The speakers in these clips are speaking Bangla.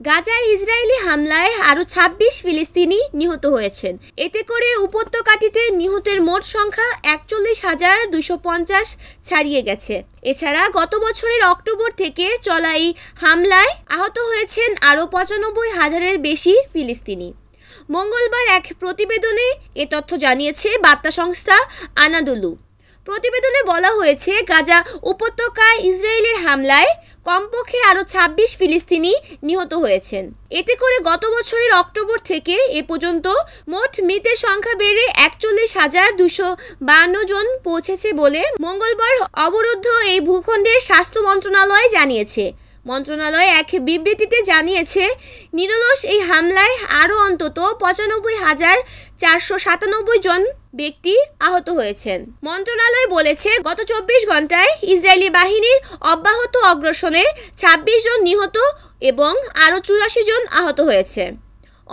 গাজায় ইসরায়েলি হামলায় আরও ২৬ ফিলিস্তিনি নিহত হয়েছেন। এতে করে উপত্যকাটিতে নিহতের মোট সংখ্যা ৪১,২৫০ ছাড়িয়ে গেছে। এছাড়া গত বছরের অক্টোবর থেকে চলা এই হামলায় আহত হয়েছেন আরও ৯৫,০০০-এর বেশি ফিলিস্তিনি। মঙ্গলবার এক প্রতিবেদনে এ তথ্য জানিয়েছে বার্তা সংস্থা আনাদোলু। প্রতিবেদনে বলা হয়েছে, গাজা উপত্যকায় ইসরায়েলের হামলায় কমপক্ষে আরও ২৬ ফিলিস্তিনি নিহত হয়েছেন। এতে করে গত বছরের অক্টোবর থেকে এ পর্যন্ত মোট মৃতের সংখ্যা বেড়ে ৪১,২৫২ জন পৌঁছেছে বলে মঙ্গলবার অবরুদ্ধ এই ভূখণ্ডের স্বাস্থ্য মন্ত্রণালয় জানিয়েছে। মন্ত্রণালয় এক বিবৃতিতে জানিয়েছে, নিরলস এই হামলায় আরও অন্তত ৯৫,৪৯৭ জন ব্যক্তি আহত হয়েছেন। মন্ত্রণালয় বলেছে, গত ২৪ ঘন্টায় ইসরায়েলি বাহিনীর অব্যাহত অগ্রাসনে ২৬ জন নিহত এবং আরও ৮৪ জন আহত হয়েছে।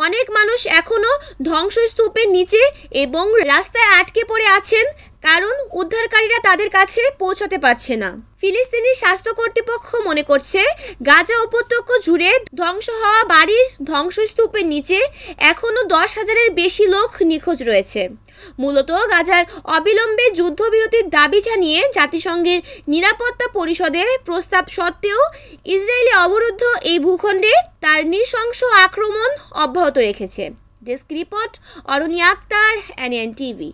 অনেক মানুষ এখনও ধ্বংসস্তূপের নিচে এবং রাস্তায় আটকে পড়ে আছেন, কারণ উদ্ধারকারীরা তাদের কাছে পৌঁছাতে পারছে না। ফিলিস্তিনি স্বাস্থ্য কর্তৃপক্ষ মনে করছে, গাজা উপত্যকা জুড়ে ধ্বংস হওয়া বাড়ির ধ্বংসস্তূপের নিচে এখনও ১০,০০০-এর বেশি লোক নিখোঁজ রয়েছে। মূলত গাজার অবিলম্বে যুদ্ধবিরতির দাবি জানিয়ে জাতিসংঘের নিরাপত্তা পরিষদে প্রস্তাব সত্ত্বেও ইসরায়েলি অবরুদ্ধ এই ভূখণ্ডে তার নৃশংস আক্রমণ অব্যাহত রেখেছে। Desk report, Aruni Akter, NN TV.